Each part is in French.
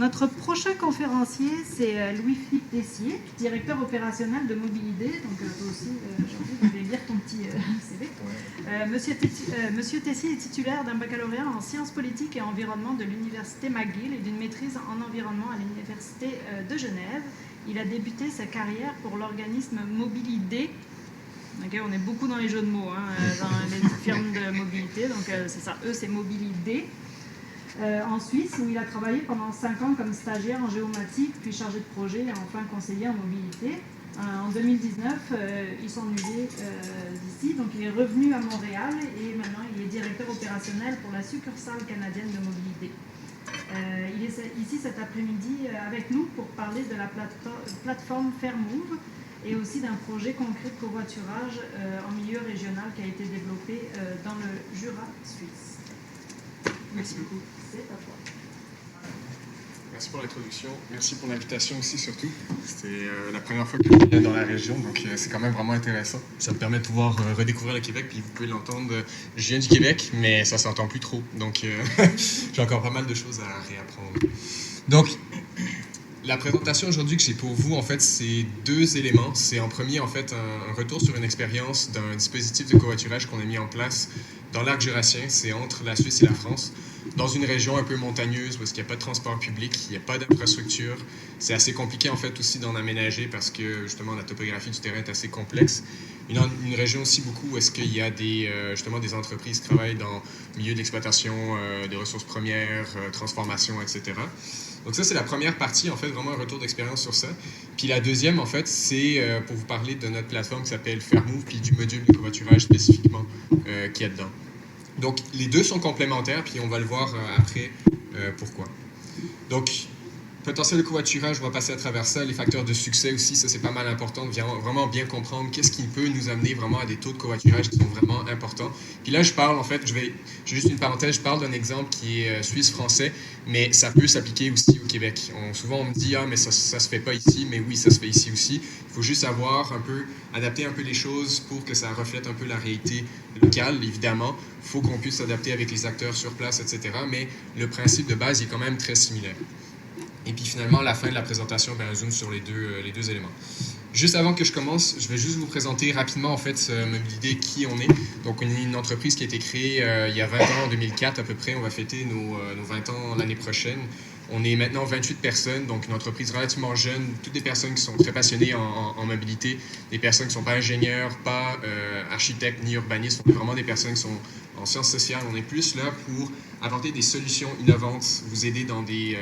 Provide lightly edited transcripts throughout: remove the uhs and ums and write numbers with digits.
Notre prochain conférencier, c'est Louis-Philippe Tessier, directeur opérationnel de Mobilidé. Donc toi aussi, aujourd'hui, je vais lire ton petit CV. Monsieur Tessier est titulaire d'un baccalauréat en sciences politiques et environnement de l'université McGill et d'une maîtrise en environnement à l'université de Genève. Il a débuté sa carrière pour l'organisme Mobilidé. Okay, on est beaucoup dans les jeux de mots, dans les firmes de mobilité, donc c'est ça, eux c'est Mobilidé. En Suisse, où il a travaillé pendant 5 ans comme stagiaire en géomatique, puis chargé de projet et enfin conseiller en mobilité. En 2019, il s'ennuyait d'ici, donc il est revenu à Montréal et maintenant il est directeur opérationnel pour la succursale canadienne de mobilité. Il est ici cet après-midi avec nous pour parler de la plateforme Fairmove et aussi d'un projet concret de covoiturage en milieu régional qui a été développé dans le Jura suisse. Merci beaucoup. C'est à toi. Merci pour l'introduction. Merci pour l'invitation aussi, surtout. C'était la première fois que je viens dans la région, donc c'est quand même vraiment intéressant. Ça me permet de pouvoir redécouvrir le Québec, puis vous pouvez l'entendre. Je viens du Québec, mais ça s'entend plus trop, donc j'ai encore pas mal de choses à réapprendre. Donc, la présentation aujourd'hui que j'ai pour vous, en fait, c'est 2 éléments. C'est en premier, en fait, un retour sur une expérience d'un dispositif de covoiturage qu'on a mis en place dans l'arc jurassien, c'est entre la Suisse et la France, dans une région un peu montagneuse parce qu'il n'y a pas de transport public, il n'y a pas d'infrastructure. C'est assez compliqué, en fait, aussi d'en aménager parce que, justement, la topographie du terrain est assez complexe. Une région aussi beaucoup où est-ce qu'il y a justement des entreprises qui travaillent dans le milieu de l'exploitation des ressources premières, transformation, etc. Donc ça, c'est la première partie, en fait, vraiment un retour d'expérience sur ça. Puis la deuxième, en fait, c'est pour vous parler de notre plateforme qui s'appelle Fairmove, puis du module de covoiturage spécifiquement qu'il y a dedans. Donc les deux sont complémentaires, puis on va le voir après pourquoi. Donc, potentiel de covoiturage, on va passer à travers ça. Les facteurs de succès aussi, ça c'est pas mal important de vraiment bien comprendre qu'est-ce qui peut nous amener vraiment à des taux de covoiturage qui sont vraiment importants. Puis là, je parle, en fait, j'ai juste une parenthèse, je parle d'un exemple qui est suisse-français, mais ça peut s'appliquer aussi au Québec. Souvent, on me dit, ah, mais ça se fait pas ici, mais oui, ça se fait ici aussi. Il faut juste adapter un peu les choses pour que ça reflète un peu la réalité locale, évidemment. Il faut qu'on puisse s'adapter avec les acteurs sur place, etc. Mais le principe de base est quand même très similaire. Et puis finalement, à la fin de la présentation, on zoome sur les deux éléments. Juste avant que je commence, je vais juste vous présenter rapidement en fait Mobilidé, qui on est. Donc on est une entreprise qui a été créée il y a 20 ans, en 2004 à peu près. On va fêter nos 20 ans l'année prochaine. On est maintenant 28 personnes, donc une entreprise relativement jeune, toutes des personnes qui sont très passionnées en mobilité, des personnes qui ne sont pas ingénieurs, pas architectes ni urbanistes, on est vraiment des personnes qui sont en sciences sociales. On est plus là pour apporter des solutions innovantes, vous aider dans des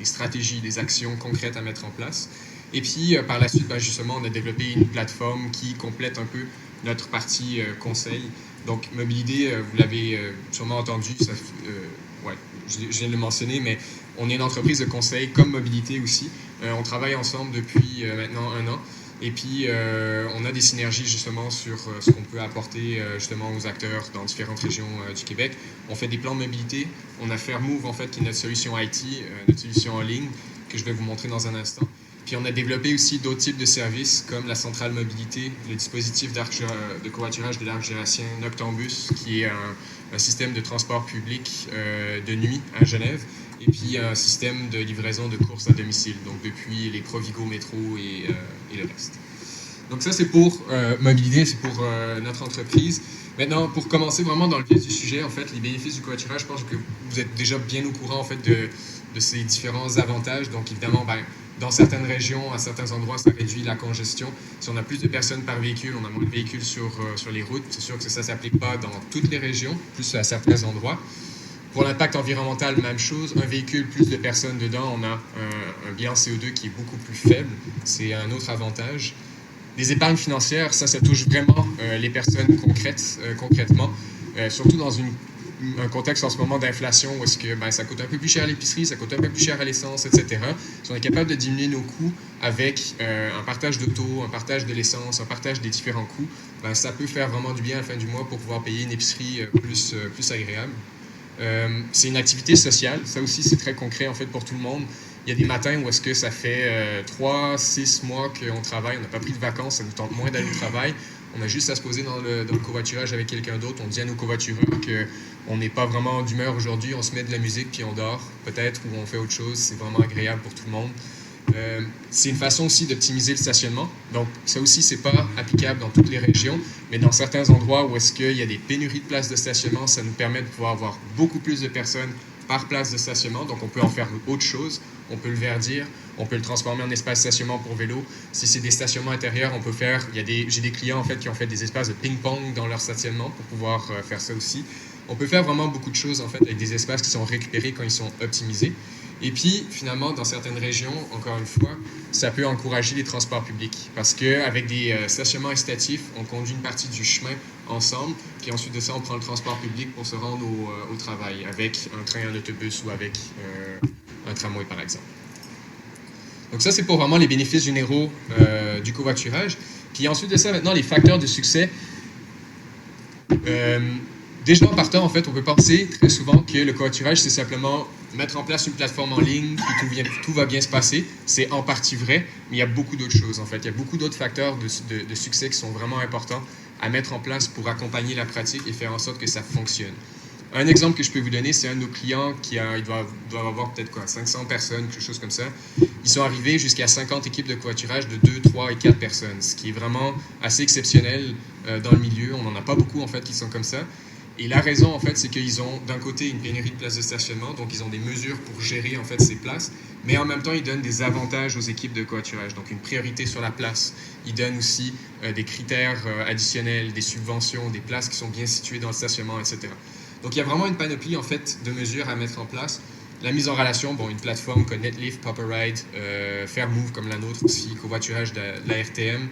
stratégies, des actions concrètes à mettre en place. Et puis, par la suite, justement, on a développé une plateforme qui complète un peu notre partie conseil. Donc, Mobilidé, vous l'avez sûrement entendu, je viens de le mentionner, mais on est une entreprise de conseil comme Mobilité aussi. On travaille ensemble depuis maintenant 1 an. Et puis, on a des synergies justement sur ce qu'on peut apporter justement aux acteurs dans différentes régions du Québec. On fait des plans de mobilité. On a Fairmove, en fait, qui est notre solution IT, notre solution en ligne, que je vais vous montrer dans un instant. Puis, on a développé aussi d'autres types de services, comme la centrale mobilité, le dispositif de covoiturage de l'arc jurassien Noctambus, qui est un système de transport public de nuit à Genève. Et puis un système de livraison de courses à domicile, donc depuis les Provigo métro et le reste. Donc ça, c'est pour Mobilidé, c'est pour notre entreprise. Maintenant, pour commencer vraiment dans le vif du sujet, en fait, les bénéfices du covoiturage, je pense que vous êtes déjà bien au courant en fait de ces différents avantages. Donc évidemment, dans certaines régions, à certains endroits, ça réduit la congestion. Si on a plus de personnes par véhicule, on a moins de véhicules sur les routes. C'est sûr que ça ne s'applique pas dans toutes les régions, plus à certains endroits. Pour l'impact environnemental, même chose. Un véhicule, plus de personnes dedans, on a un bilan CO2 qui est beaucoup plus faible. C'est un autre avantage. Les épargnes financières, ça touche vraiment les personnes concrètement, surtout dans un contexte en ce moment d'inflation où est-ce que ça coûte un peu plus cher à l'épicerie, ça coûte un peu plus cher à l'essence, etc. Si on est capable de diminuer nos coûts avec un partage d'auto, un partage de l'essence, un partage des différents coûts, ça peut faire vraiment du bien à la fin du mois pour pouvoir payer une épicerie plus agréable. C'est une activité sociale, ça aussi c'est très concret en fait pour tout le monde. Il y a des matins où est-ce que ça fait 3-6 mois qu'on travaille, on n'a pas pris de vacances, ça nous tente moins d'aller au travail. On a juste à se poser dans le covoiturage avec quelqu'un d'autre. On dit à nos covoitureurs qu'on n'est pas vraiment d'humeur aujourd'hui. On se met de la musique puis on dort, peut-être, ou on fait autre chose. C'est vraiment agréable pour tout le monde. C'est une façon aussi d'optimiser le stationnement. Donc, ça aussi, c'est pas applicable dans toutes les régions, mais dans certains endroits où est-ce qu'il y a des pénuries de places de stationnement, ça nous permet de pouvoir avoir beaucoup plus de personnes par place de stationnement. Donc, on peut en faire autre chose. On peut le verdir, on peut le transformer en espace de stationnement pour vélo. Si c'est des stationnements intérieurs, on peut faire... J'ai des clients, en fait, qui ont fait des espaces de ping-pong dans leur stationnement pour pouvoir faire ça aussi. On peut faire vraiment beaucoup de choses, en fait, avec des espaces qui sont récupérés quand ils sont optimisés. Et puis, finalement, dans certaines régions, encore une fois, ça peut encourager les transports publics. Parce qu'avec des stationnements incitatifs, on conduit une partie du chemin ensemble, puis ensuite de ça, on prend le transport public pour se rendre au travail, avec un train, un autobus ou avec un tramway, par exemple. Donc ça, c'est pour vraiment les bénéfices généraux du covoiturage. Puis ensuite de ça, maintenant, les facteurs de succès. Déjà, en partant, en fait, on peut penser très souvent que le covoiturage, c'est simplement mettre en place une plateforme en ligne, puis tout va bien se passer. C'est en partie vrai, mais il y a beaucoup d'autres choses, en fait. Il y a beaucoup d'autres facteurs de succès qui sont vraiment importants à mettre en place pour accompagner la pratique et faire en sorte que ça fonctionne. Un exemple que je peux vous donner, c'est un de nos clients qui il doit avoir peut-être 500 personnes, quelque chose comme ça. Ils sont arrivés jusqu'à 50 équipes de covoiturage de 2, 3 et 4 personnes, ce qui est vraiment assez exceptionnel dans le milieu. On n'en a pas beaucoup, en fait, qui sont comme ça. Et la raison, en fait, c'est qu'ils ont d'un côté une pénurie de places de stationnement, donc ils ont des mesures pour gérer, en fait, ces places, mais en même temps, ils donnent des avantages aux équipes de covoiturage, donc une priorité sur la place. Ils donnent aussi des critères additionnels, des subventions, des places qui sont bien situées dans le stationnement, etc. Donc, il y a vraiment une panoplie, en fait, de mesures à mettre en place. La mise en relation, bon, une plateforme comme Netlift, Poparide, Fairmove comme la nôtre aussi, covoiturage de la RTM,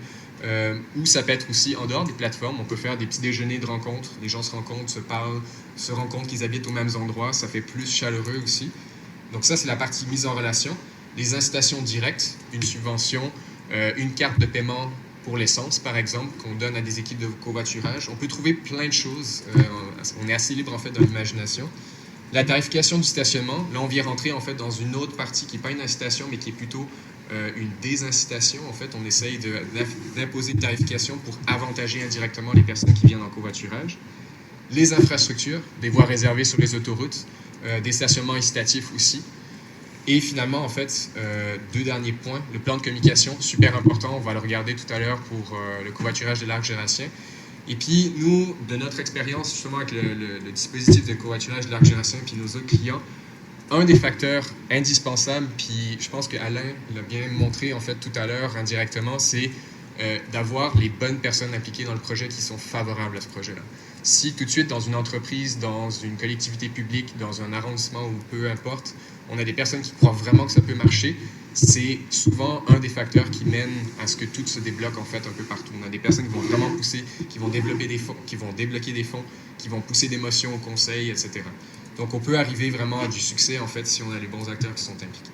ou ça peut être aussi en dehors des plateformes. On peut faire des petits déjeuners de rencontres. Les gens se rencontrent, se parlent, se rendent compte qu'ils habitent aux mêmes endroits. Ça fait plus chaleureux aussi. Donc ça, c'est la partie mise en relation. Les incitations directes, une subvention, une carte de paiement pour l'essence, par exemple, qu'on donne à des équipes de covoiturage. On peut trouver plein de choses. On est assez libre, en fait, dans l'imagination. La tarification du stationnement, là, on vient rentrer, en fait, dans une autre partie qui n'est pas une incitation, mais qui est plutôt une désincitation. En fait, on essaye d'imposer une tarification pour avantager indirectement les personnes qui viennent en covoiturage. Les infrastructures, des voies réservées sur les autoroutes, des stationnements incitatifs aussi. Et finalement, en fait, deux derniers points. Le plan de communication, super important. On va le regarder tout à l'heure pour le covoiturage de l'arc jurassien. Et puis, nous, de notre expérience, justement, avec le dispositif de covoiturage de l'arc jurassien puis nos autres clients, un des facteurs indispensables, puis je pense qu'Alain l'a bien montré, en fait, tout à l'heure, indirectement, c'est d'avoir les bonnes personnes impliquées dans le projet qui sont favorables à ce projet-là. Si tout de suite, dans une entreprise, dans une collectivité publique, dans un arrondissement ou peu importe, on a des personnes qui croient vraiment que ça peut marcher, c'est souvent un des facteurs qui mène à ce que tout se débloque, en fait, un peu partout. On a des personnes qui vont vraiment pousser, qui vont développer des fonds, qui vont débloquer des fonds, qui vont pousser des motions au conseil, etc. Donc, on peut arriver vraiment à du succès, en fait, si on a les bons acteurs qui sont impliqués.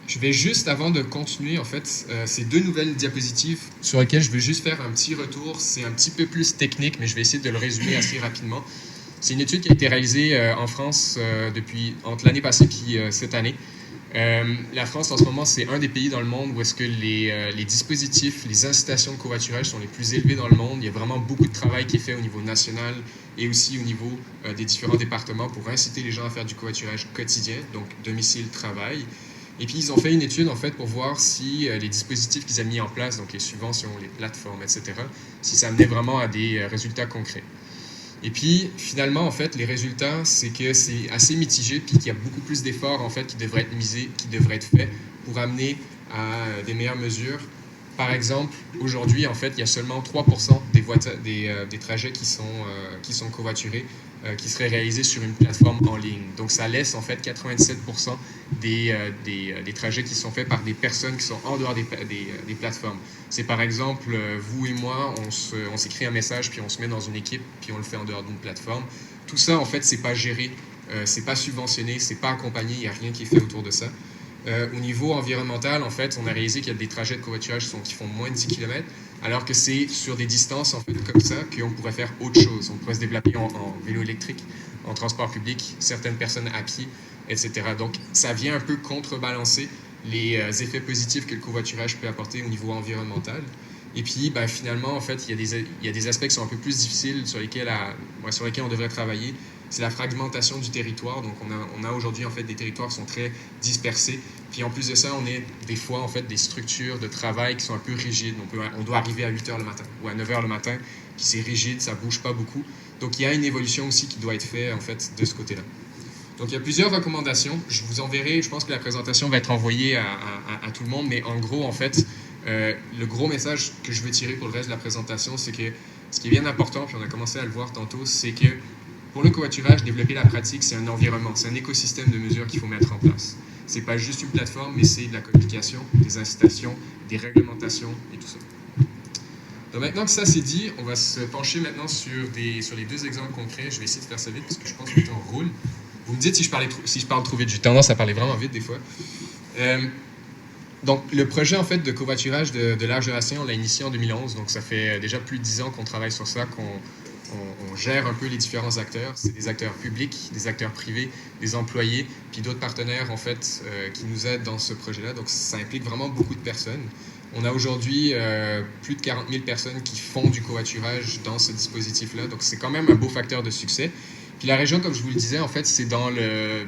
Je vais juste, avant de continuer, en fait, ces deux nouvelles diapositives sur lesquelles je veux juste faire un petit retour. C'est un petit peu plus technique, mais je vais essayer de le résumer assez rapidement. C'est une étude qui a été réalisée en France entre l'année passée et cette année. La France, en ce moment, c'est un des pays dans le monde où est-ce que les dispositifs, les incitations de covoiturage sont les plus élevés dans le monde. Il y a vraiment beaucoup de travail qui est fait au niveau national et aussi au niveau des différents départements pour inciter les gens à faire du covoiturage quotidien, donc domicile, travail. Et puis, ils ont fait une étude, en fait, pour voir si les dispositifs qu'ils avaient mis en place, donc les subventions, les plateformes, etc., si ça amenait vraiment à des résultats concrets. Et puis, finalement, en fait, les résultats, c'est que c'est assez mitigé, puis qu'il y a beaucoup plus d'efforts, en fait, qui devraient être faits pour amener à des meilleures mesures. Par exemple, aujourd'hui, en fait, il y a seulement 3% des trajets qui sont covoiturés, qui seraient réalisés sur une plateforme en ligne. Donc, ça laisse, en fait, 87% des trajets qui sont faits par des personnes qui sont en dehors des plateformes. C'est, par exemple, vous et moi, on s'écrit un message, puis on se met dans une équipe, puis on le fait en dehors d'une plateforme. Tout ça, en fait, c'est pas géré, c'est pas subventionné, c'est pas accompagné, il n'y a rien qui est fait autour de ça. Au niveau environnemental, en fait, on a réalisé qu'il y a des trajets de covoiturage qui font moins de 10 km, alors que c'est sur des distances, en fait, comme ça, qu'on pourrait faire autre chose. On pourrait se déplacer en vélo électrique, en transport public, certaines personnes à pied, etc. Donc, ça vient un peu contrebalancer les effets positifs que le covoiturage peut apporter au niveau environnemental. Et puis, ben, finalement, en fait, il y a des aspects qui sont un peu plus difficiles sur lesquels on devrait travailler. C'est la fragmentation du territoire. Donc, on a aujourd'hui, en fait, des territoires qui sont très dispersés. Puis, en plus de ça, on a des fois, en fait, des structures de travail qui sont un peu rigides. On doit arriver à 8 h le matin ou à 9 h le matin, puis c'est rigide, ça bouge pas beaucoup. Donc, il y a une évolution aussi qui doit être faite, en fait, de ce côté-là. Donc, il y a plusieurs recommandations. Je vous enverrai, je pense que la présentation va être envoyée à tout le monde, mais en gros, en fait, le gros message que je veux tirer pour le reste de la présentation, c'est que ce qui est bien important, puis on a commencé à le voir tantôt, c'est que pour le covoiturage, développer la pratique, c'est un environnement, c'est un écosystème de mesures qu'il faut mettre en place. C'est pas juste une plateforme, mais c'est de la communication, des incitations, des réglementations et tout ça. Donc maintenant que ça c'est dit, on va se pencher maintenant sur les deux exemples concrets. Je vais essayer de faire ça vite parce que je pense que le temps roule. Vous me dites si je parle trop vite. J'ai tendance à parler vraiment vite des fois. Donc, le projet en fait de covoiturage de l'Arche de Racine, on l'a initié en 2011. Donc, ça fait déjà plus de 10 ans qu'on travaille sur ça, qu'on gère un peu les différents acteurs. C'est des acteurs publics, des acteurs privés, des employés, puis d'autres partenaires en fait qui nous aident dans ce projet-là. Donc, ça implique vraiment beaucoup de personnes. On a aujourd'hui plus de 40 000 personnes qui font du covoiturage dans ce dispositif-là. Donc, c'est quand même un beau facteur de succès. Puis la région, comme je vous le disais, en fait, c'est dans le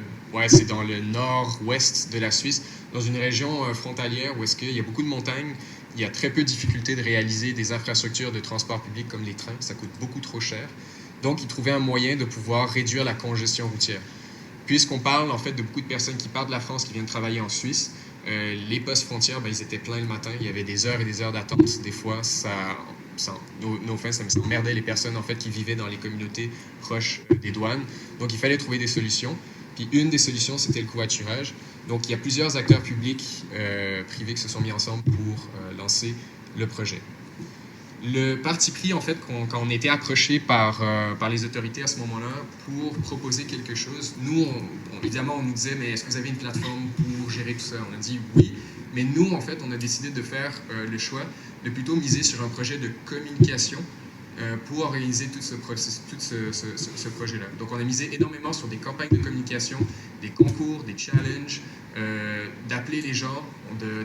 nord-ouest de la Suisse, dans une région frontalière où est-ce qu'il y a beaucoup de montagnes, il y a très peu de difficultés de réaliser des infrastructures de transport public comme les trains, ça coûte beaucoup trop cher. Donc, ils trouvaient un moyen de pouvoir réduire la congestion routière. Puisqu'on parle, en fait, de beaucoup de personnes qui partent de la France, qui viennent travailler en Suisse, les postes frontières, ben, ils étaient pleins le matin, il y avait des heures et des heures d'attente. Des fois, ça me emmerdait les personnes en fait, qui vivaient dans les communautés proches des douanes. Donc, il fallait trouver des solutions. Puis, une des solutions, c'était le covoiturage. Donc, il y a plusieurs acteurs publics, privés qui se sont mis ensemble pour lancer le projet. Le parti pris, en fait, quand on était approché par les autorités à ce moment-là pour proposer quelque chose, nous, évidemment, on nous disait, mais est-ce que vous avez une plateforme pour gérer tout ça? On a dit oui, mais nous, en fait, on a décidé de faire le choix de plutôt miser sur un projet de communication pour organiser tout ce projet-là. Donc, on a misé énormément sur des campagnes de communication, des concours, des challenges, d'appeler les gens,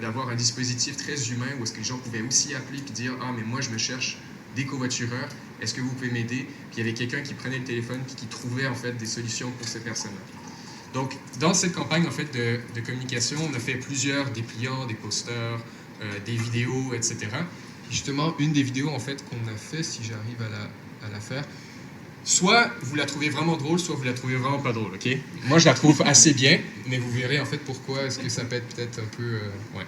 d'avoir un dispositif très humain où est-ce que les gens pouvaient aussi appeler et dire « Ah, mais moi, je me cherche des covoitureurs, est-ce que vous pouvez m'aider? » Puis il y avait quelqu'un qui prenait le téléphone et qui trouvait en fait des solutions pour ces personnes-là. Donc, dans cette campagne en fait, de communication, on a fait plusieurs dépliants, des posters, des vidéos, etc. Et justement, une des vidéos en fait, qu'on a fait, si j'arrive à la faire, soit vous la trouvez vraiment drôle, soit vous la trouvez vraiment pas drôle, ok? Moi, je la trouve assez bien, mais vous verrez en fait pourquoi est-ce que ça peut être peut-être un peu... ouais.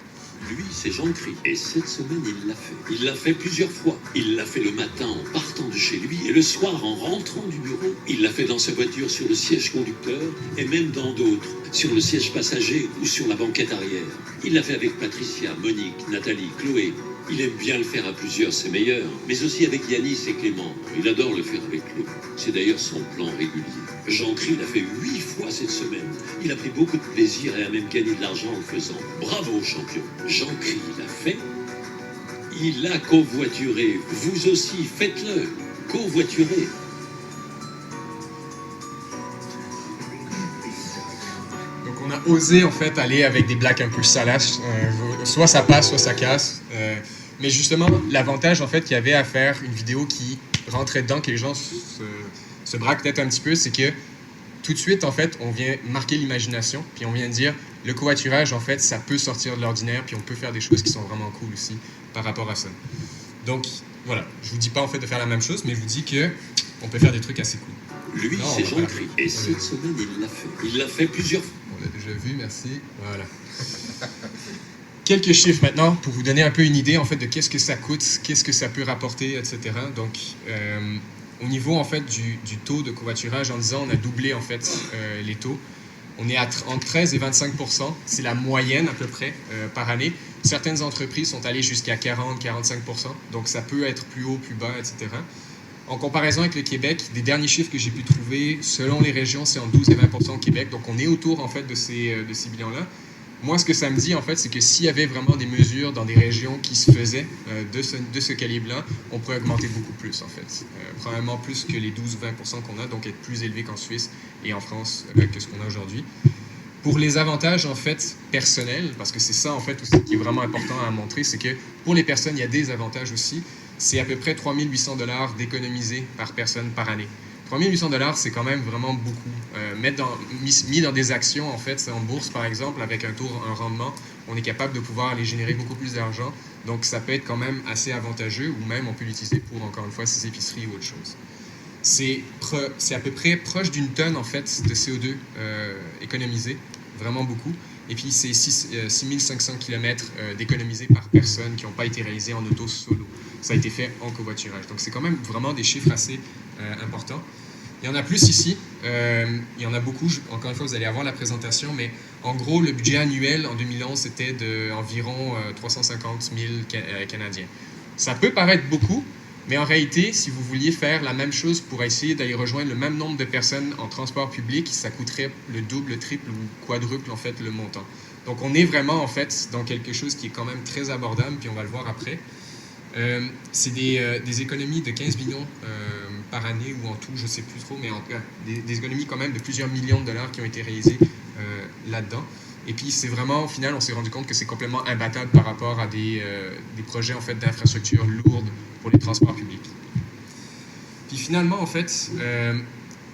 Lui, c'est Jean-Cri. Et cette semaine, il l'a fait. Il l'a fait plusieurs fois. Il l'a fait le matin en partant de chez lui et le soir en rentrant du bureau. Il l'a fait dans sa voiture sur le siège conducteur et même dans d'autres, sur le siège passager ou sur la banquette arrière. Il l'a fait avec Patricia, Monique, Nathalie, Chloé. Il aime bien le faire à plusieurs, c'est meilleur. Mais aussi avec Yanis et Clément. Il adore le faire avec eux. C'est d'ailleurs son plan régulier. Jean-Cri l'a fait 8 fois cette semaine. Il a pris beaucoup de plaisir et a même gagné de l'argent en le faisant. Bravo, champion. Jean-Cri l'a fait. Il a covoituré. Vous aussi, faites-le. Covoiturez. Donc on a osé en fait aller avec des blagues un peu salaces. Soit ça passe, soit ça casse. Mais justement, l'avantage en fait qu'il y avait à faire une vidéo qui rentrait dedans, que les gens se braquent peut-être un petit peu, c'est que tout de suite, en fait, on vient marquer l'imagination, puis on vient dire, le covoiturage, en fait, ça peut sortir de l'ordinaire, puis on peut faire des choses qui sont vraiment cool aussi par rapport à ça. Donc, voilà, je vous dis pas en fait de faire la même chose, mais je vous dis que on peut faire des trucs assez cool. Lui, c'est Jean-Cri. Et cette semaine, il l'a fait. Il l'a fait plusieurs fois. On l'a déjà vu, merci. Voilà. Quelques chiffres maintenant pour vous donner un peu une idée en fait de qu'est-ce que ça coûte, qu'est-ce que ça peut rapporter, etc. Donc, au niveau en fait du taux de covoiturage, en 10 ans, on a doublé en fait les taux. On est entre 13 et 25%, c'est la moyenne à peu près par année. Certaines entreprises sont allées jusqu'à 40-45%, donc ça peut être plus haut, plus bas, etc. En comparaison avec le Québec, des derniers chiffres que j'ai pu trouver, selon les régions, c'est en 12 et 20% au Québec, donc on est autour en fait de ces bilans-là. Moi, ce que ça me dit, en fait, c'est que s'il y avait vraiment des mesures dans des régions qui se faisaient de ce calibre-là, on pourrait augmenter beaucoup plus, en fait. Probablement plus que les 12-20% qu'on a, donc être plus élevé qu'en Suisse et en France que ce qu'on a aujourd'hui. Pour les avantages, en fait, personnels, parce que c'est ça, en fait, aussi qui est vraiment important à montrer, c'est que pour les personnes, il y a des avantages aussi. C'est à peu près 3 800 $ d'économiser par personne par année. 3 800 $, c'est quand même vraiment beaucoup. Mis dans des actions, en fait, en bourse, par exemple, avec un rendement, on est capable de pouvoir aller générer beaucoup plus d'argent. Donc, ça peut être quand même assez avantageux, ou même on peut l'utiliser pour, encore une fois, ses épiceries ou autre chose. C'est à peu près proche d'une tonne, en fait, de CO2 économisé, vraiment beaucoup. Et puis, c'est 6500 km d'économisés par personne qui n'ont pas été réalisés en auto solo. Ça a été fait en covoiturage. Donc, c'est quand même vraiment des chiffres assez importants. Il y en a plus ici. Il y en a beaucoup. Encore une fois, vous allez avoir la présentation. Mais en gros, le budget annuel en 2011, c'était d'environ 350 000 Canadiens. Ça peut paraître beaucoup, mais en réalité, si vous vouliez faire la même chose pour essayer d'aller rejoindre le même nombre de personnes en transport public, ça coûterait le double, le triple ou quadruple, en fait, le montant. Donc, on est vraiment, en fait, dans quelque chose qui est quand même très abordable, puis on va le voir après. C'est des économies de 15 millions par année, ou en tout, je ne sais plus trop, mais en tout cas, des économies quand même de plusieurs millions de dollars qui ont été réalisées là-dedans. Et puis, c'est vraiment, au final, on s'est rendu compte que c'est complètement imbattable par rapport à des projets, en fait, d'infrastructures lourdes pour les transports publics. Puis finalement, en fait,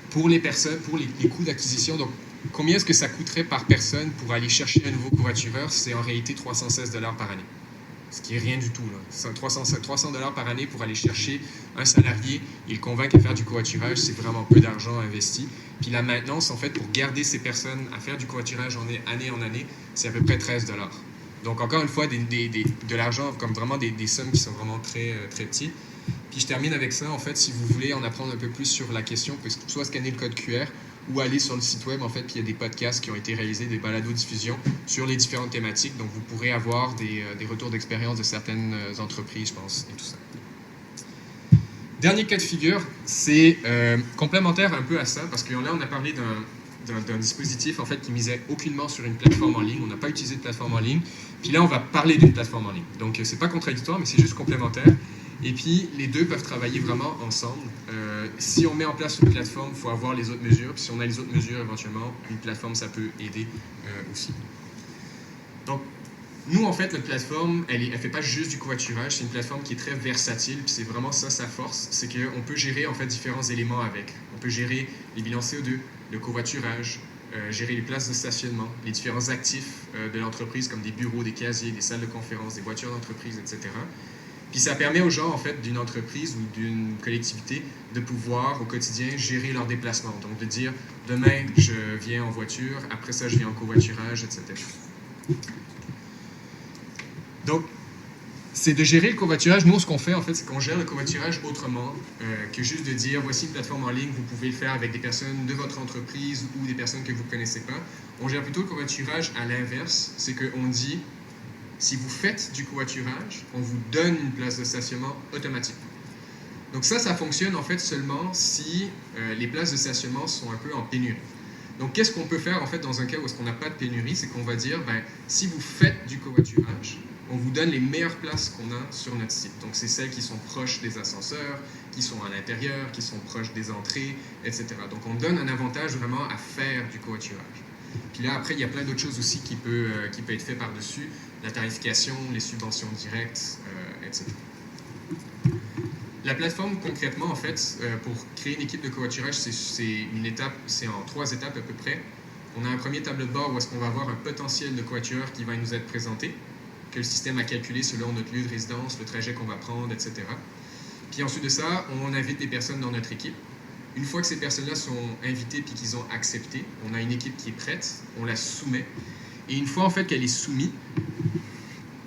pour les personnes, pour les coûts d'acquisition, donc combien est-ce que ça coûterait par personne pour aller chercher un nouveau covoitureur? C'est en réalité 316 $ par année. Ce qui est rien du tout, là. 300 $ par année pour aller chercher un salarié et le convaincre à faire du covoiturage, c'est vraiment peu d'argent investi. Puis la maintenance, en fait, pour garder ces personnes à faire du covoiturage année en année, c'est à peu près 13 $. Donc, encore une fois, de l'argent, comme vraiment des sommes qui sont vraiment très, très petites. Puis, je termine avec ça. En fait, si vous voulez en apprendre un peu plus sur la question, vous pouvez soit scanner le code QR ou aller sur le site web, en fait, puis il y a des podcasts qui ont été réalisés, des balados-diffusions sur les différentes thématiques. Donc, vous pourrez avoir des retours d'expérience de certaines entreprises, je pense, et tout ça. Dernier cas de figure, c'est complémentaire un peu à ça, parce que là, on a parlé d'un dispositif en fait qui misait aucunement sur une plateforme en ligne. On n'a pas utilisé de plateforme en ligne. Puis là, on va parler d'une plateforme en ligne. Donc, c'est pas contradictoire, mais c'est juste complémentaire. Et puis, les deux peuvent travailler vraiment ensemble. Si on met en place une plateforme, il faut avoir les autres mesures. Puis si on a les autres mesures, éventuellement, une plateforme, ça peut aider aussi. Donc, nous, en fait, notre plateforme, elle ne fait pas juste du covoiturage. C'est une plateforme qui est très versatile. Puis c'est vraiment ça, sa force. C'est qu'on peut gérer, en fait, différents éléments avec. On peut gérer les bilans CO2, le covoiturage, gérer les places de stationnement, les différents actifs de l'entreprise, comme des bureaux, des casiers, des salles de conférence, des voitures d'entreprise, etc. Puis ça permet aux gens, en fait, d'une entreprise ou d'une collectivité de pouvoir, au quotidien, gérer leurs déplacements. Donc, de dire, demain, je viens en voiture, après ça, je viens en covoiturage, etc. Donc, c'est de gérer le covoiturage. Nous, ce qu'on fait, en fait, c'est qu'on gère le covoiturage autrement que juste de dire, voici une plateforme en ligne, vous pouvez le faire avec des personnes de votre entreprise ou des personnes que vous ne connaissez pas. On gère plutôt le covoiturage à l'inverse. C'est qu'on dit, si vous faites du covoiturage, on vous donne une place de stationnement automatiquement. Donc ça fonctionne en fait seulement si les places de stationnement sont un peu en pénurie. Donc qu'est-ce qu'on peut faire en fait dans un cas où est-ce qu'on n'a pas de pénurie? C'est qu'on va dire, si vous faites du covoiturage, on vous donne les meilleures places qu'on a sur notre site. Donc c'est celles qui sont proches des ascenseurs, qui sont à l'intérieur, qui sont proches des entrées, etc. Donc on donne un avantage vraiment à faire du covoiturage. Puis là, après, il y a plein d'autres choses aussi qui peut être fait par-dessus. La tarification, les subventions directes, etc. La plateforme, concrètement, en fait, pour créer une équipe de covoiturage, c'est en 3 étapes à peu près. On a un premier tableau de bord où est-ce qu'on va avoir un potentiel de covoitureur qui va nous être présenté, que le système a calculé selon notre lieu de résidence, le trajet qu'on va prendre, etc. Puis ensuite de ça, on invite des personnes dans notre équipe. Une fois que ces personnes-là sont invitées puis qu'ils ont accepté, on a une équipe qui est prête, on la soumet. Et une fois en fait qu'elle est soumise,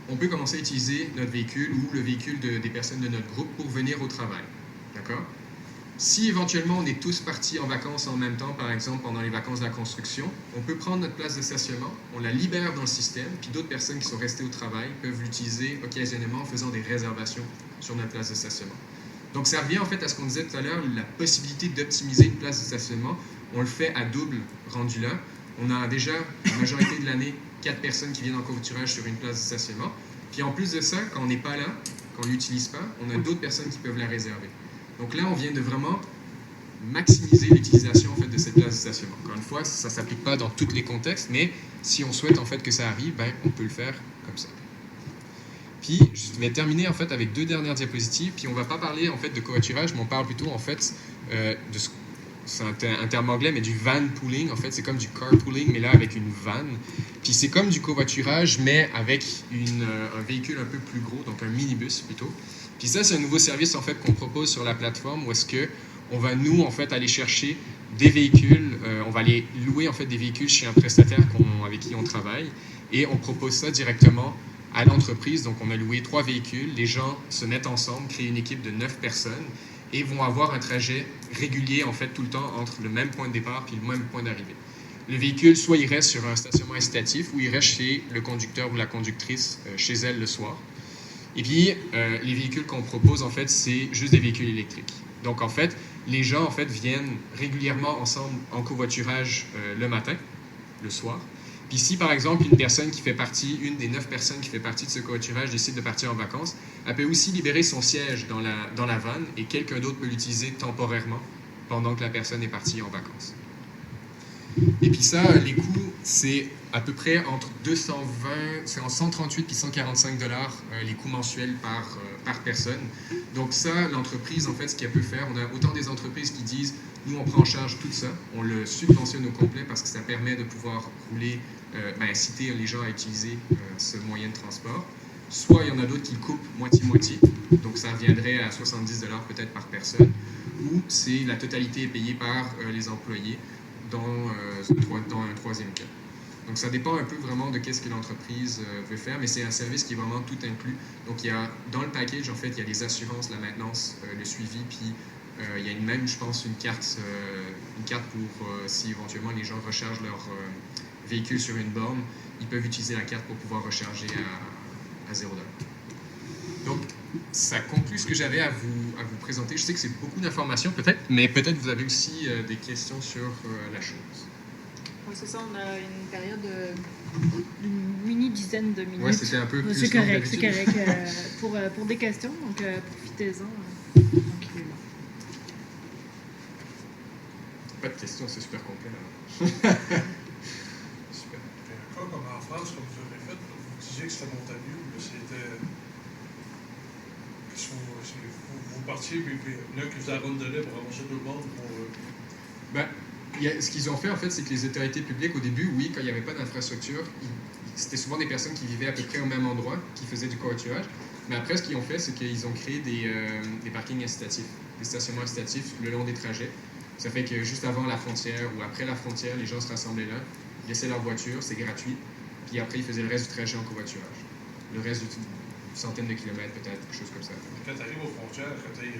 on peut commencer à utiliser notre véhicule ou le véhicule des personnes de notre groupe pour venir au travail. D'accord? Si éventuellement on est tous partis en vacances en même temps, par exemple pendant les vacances de la construction, on peut prendre notre place de stationnement, on la libère dans le système, puis d'autres personnes qui sont restées au travail peuvent l'utiliser occasionnellement en faisant des réservations sur notre place de stationnement. Donc ça revient en fait à ce qu'on disait tout à l'heure, la possibilité d'optimiser une place de stationnement. On le fait à double rendu là. On a déjà, la majorité de l'année, 4 personnes qui viennent en covoiturage sur une place de stationnement. Puis en plus de ça, quand on n'est pas là, quand on ne l'utilise pas, on a d'autres personnes qui peuvent la réserver. Donc là, on vient de vraiment maximiser l'utilisation en fait, de cette place de stationnement. Encore une fois, ça ne s'applique pas dans tous les contextes, mais si on souhaite en fait que ça arrive, ben, on peut le faire comme ça. Puis, je vais terminer en fait avec 2 dernières diapositives, puis on ne va pas parler en fait de covoiturage, mais on parle plutôt en fait de ce c'est un terme anglais, mais du van pooling. En fait, c'est comme du carpooling, mais là, avec une van. Puis c'est comme du covoiturage, mais avec un véhicule un peu plus gros, donc un minibus plutôt. Puis ça, c'est un nouveau service, en fait, qu'on propose sur la plateforme, où est-ce qu'on va, nous, en fait, aller chercher des véhicules. On va aller louer, en fait, des véhicules chez un prestataire avec qui on travaille. Et on propose ça directement à l'entreprise. Donc, on a loué 3 véhicules. Les gens se mettent ensemble, créent une équipe de 9 personnes. Et vont avoir un trajet régulier, en fait, tout le temps, entre le même point de départ et le même point d'arrivée. Le véhicule, soit il reste sur un stationnement incitatif, ou il reste chez le conducteur ou la conductrice, chez elle le soir. Et puis, les véhicules qu'on propose, en fait, c'est juste des véhicules électriques. Donc, en fait, les gens, en fait, viennent régulièrement ensemble en covoiturage le matin, le soir. Puis si, par exemple, une des 9 personnes qui fait partie de ce covoiturage décide de partir en vacances, elle peut aussi libérer son siège dans la vanne et quelqu'un d'autre peut l'utiliser temporairement pendant que la personne est partie en vacances. Et puis ça, les coûts, c'est à peu près entre 138 et 145 $ les coûts mensuels par personne. Donc ça, l'entreprise, en fait, ce qu'elle peut faire, on a autant des entreprises qui disent nous, on prend en charge tout ça, on le subventionne au complet parce que ça permet de pouvoir rouler, inciter les gens à utiliser ce moyen de transport. Soit il y en a d'autres qui coupent moitié-moitié, donc ça reviendrait à 70 $ peut-être par personne, ou c'est la totalité est payée par les employés dans un troisième cas. Donc ça dépend un peu vraiment de qu'est-ce que l'entreprise veut faire, mais c'est un service qui est vraiment tout inclus. Donc il y a, dans le package, en fait, il y a les assurances, la maintenance, le suivi, puis il y a même, je pense, une carte pour si éventuellement les gens rechargent leur véhicule sur une borne, ils peuvent utiliser la carte pour pouvoir recharger à 0 $. Donc, ça conclut ce que j'avais à vous présenter. Je sais que c'est beaucoup d'informations, peut-être, mais peut-être vous avez aussi des questions sur la chose. C'est ça, on a une période d'une mini-dizaine de minutes. Oui, c'était un peu plus c'est correct, c'est correct. Pour des questions, donc profitez-en tranquillement. Pas de questions, c'est super complet. Super. Un cas comme en France, comme vous avez fait, vous disiez que c'était montagneux, mais c'était... Vous partiez, puis là, que vous abandonnez pour ramasser tout le monde pour... Ce qu'ils ont fait, en fait, c'est que les autorités publiques, au début, oui, quand il n'y avait pas d'infrastructure, c'était souvent des personnes qui vivaient à peu près au même endroit, qui faisaient du covoiturage. Mais après, ce qu'ils ont fait, c'est qu'ils ont créé des parkings incitatifs, des stationnements incitatifs le long des trajets. Ça fait que juste avant la frontière ou après la frontière, les gens se rassemblaient là, laissaient leur voiture, c'est gratuit, puis après, ils faisaient le reste du trajet en covoiturage. Le reste d'une centaine de kilomètres, peut-être, quelque chose comme ça. Quand tu arrives aux frontières, quand tu as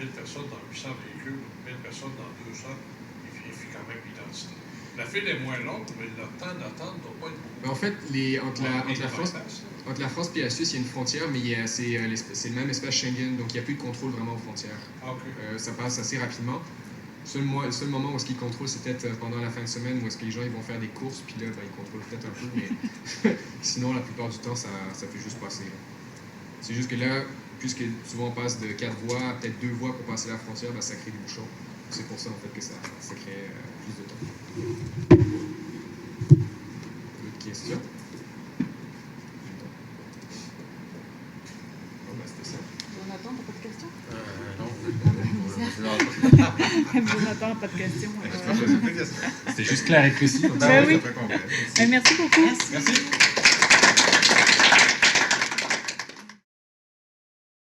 1000 personnes dans 800 véhicules, 1000 personnes dans 200, il fait quand même l'identité. La file est moins longue, mais le temps d'attente ne doit pas être beaucoup. En fait, entre la France et la Suisse, il y a une frontière, mais c'est le même espace Schengen, donc il n'y a plus de contrôle vraiment aux frontières. Ah, okay. Ça passe assez rapidement. Le seul moment où ils contrôlent, c'est peut-être pendant la fin de semaine, où est-ce que les gens ils vont faire des courses, puis là, ils contrôlent peut-être un peu, mais sinon, la plupart du temps, ça fait juste passer. C'est juste que là, puisque souvent on passe de 4 voies à peut-être 2 voies pour passer la frontière, ça crée des bouchons. C'est pour ça, en fait, que ça crée plus de temps. D'autres questions? Bon, c'était ça. Jonathan, t'as pas de questions? Non. Jonathan, pas de questions. C'était juste clair et précis. Ben oui. Merci beaucoup. Merci.